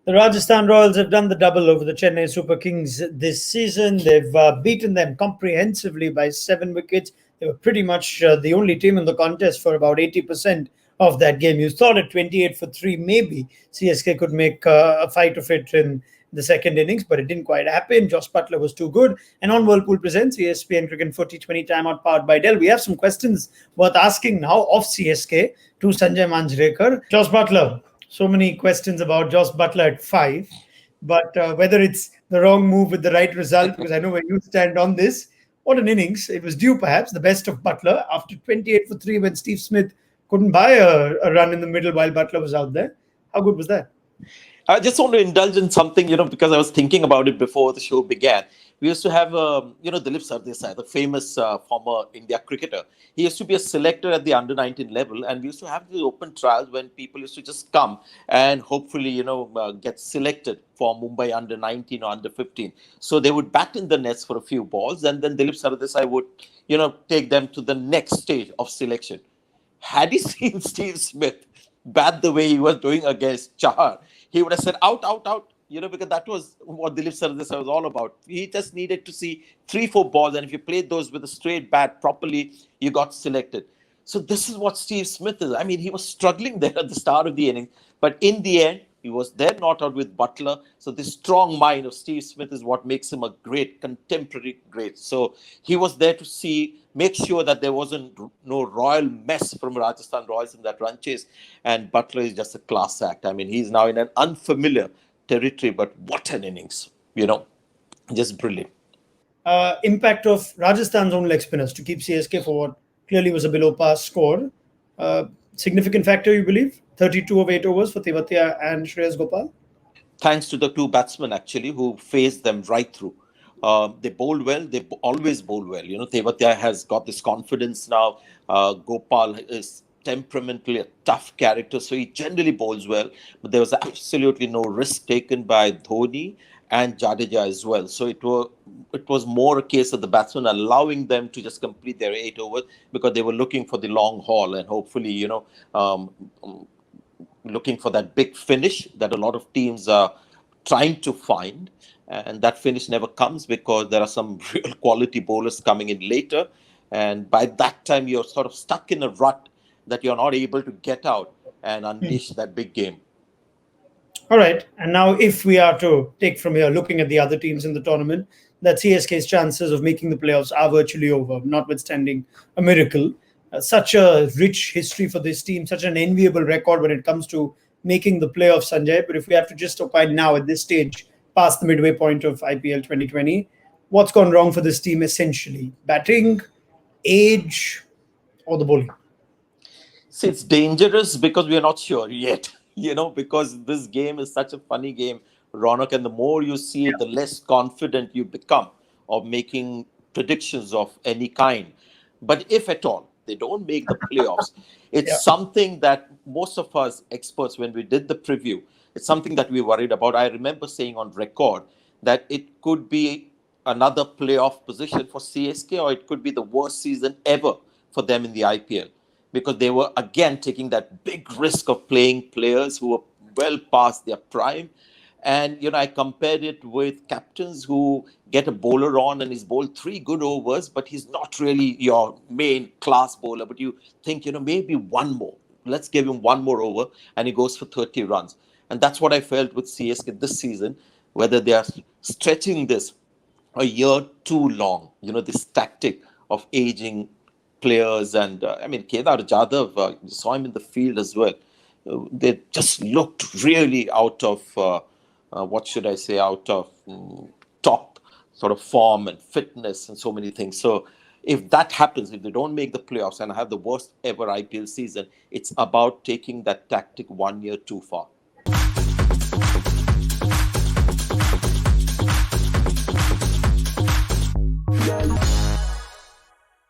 The Rajasthan Royals have done the double over the Chennai Super Kings this season. They've beaten them comprehensively by 7 wickets. They were pretty much the only team in the contest for about 80% of that game. You thought at 28 for 3, maybe CSK could make a fight of it in the second innings, but it didn't quite happen. Josh Butler was too good. And on Whirlpool presents ESPN Cricinfo T20 timeout powered by Dell. We have some questions worth asking now of CSK to Sanjay Manjrekar. Josh Butler. So many questions about Josh Butler at 5. But whether it's the wrong move with the right result, because I know where you stand on this. What an innings. It was due, perhaps, the best of Butler after 28 for 3 when Steve Smith couldn't buy a run in the middle while Butler was out there. How good was that? I just want to indulge in something, because I was thinking about it before the show began. We used to have, Dilip Sardesai, the famous former India cricketer. He used to be a selector at the under-19 level, and we used to have these open trials when people used to just come and hopefully, get selected for Mumbai under-19 or under-15. So they would bat in the nets for a few balls, and then Dilip Sardesai would, take them to the next stage of selection. Had he seen Steve Smith bat the way he was doing against Chahar, he would have said, out, out, out, because that was what Dilip Sardesai was all about. He just needed to see 3-4 balls, and if you played those with a straight bat properly, you got selected. So this is what Steve Smith is. I mean, he was struggling there at the start of the inning, but in the end, he was there not out with Butler. So this strong mind of Steve Smith is what makes him a great contemporary great. So he was there to make sure that there wasn't no royal mess from Rajasthan Royals in that run chase. And Butler is just a class act. I mean, he's now in an unfamiliar territory, but what an innings, just brilliant. Impact of Rajasthan's own leg spinners to keep CSK for what clearly was a below par score. Significant factor, you believe? 32 of 8 overs for Tewatia and Shreyas Gopal? Thanks to the two batsmen, actually, who faced them right through. They bowled well. They always bowl well. Tewatia has got this confidence now. Gopal is temperamentally a tough character, so he generally bowls well. But there was absolutely no risk taken by Dhoni and Jadeja as well. So it was more a case of the batsmen allowing them to just complete their 8 overs because they were looking for the long haul and hopefully, looking for that big finish that a lot of teams are trying to find. And that finish never comes because there are some real quality bowlers coming in later. And by that time, you're sort of stuck in a rut that you're not able to get out and unleash that big game. All right. And now if we are to take from here, looking at the other teams in the tournament, that CSK's chances of making the playoffs are virtually over, notwithstanding a miracle. Such a rich history for this team, such an enviable record when it comes to making the playoffs, Sanjay. But if we have to just opine now at this stage, past the midway point of IPL 2020, what's gone wrong for this team essentially? Batting, age, or the bowling? See, it's dangerous because we are not sure yet, because this game is such a funny game, Ronak, and the more you see it, the less confident you become of making predictions of any kind. But if at all, they don't make the playoffs, it's something that most of us experts, when we did the preview, it's something that we worried about. I remember saying on record that it could be another playoff position for CSK, or it could be the worst season ever for them in the IPL, because they were again taking that big risk of playing players who were well past their prime. And, I compared it with captains who get a bowler on and he's bowled 3 good overs, but he's not really your main class bowler. But you think, maybe one more. Let's give him one more over. And he goes for 30 runs. And that's what I felt with CSK this season, whether they are stretching this a year too long, this tactic of aging players. And, Kedar Jadhav, you saw him in the field as well. They just looked really out of... out of top sort of form and fitness and so many things. So if that happens, if they don't make the playoffs and have the worst ever IPL season, it's about taking that tactic 1 year too far.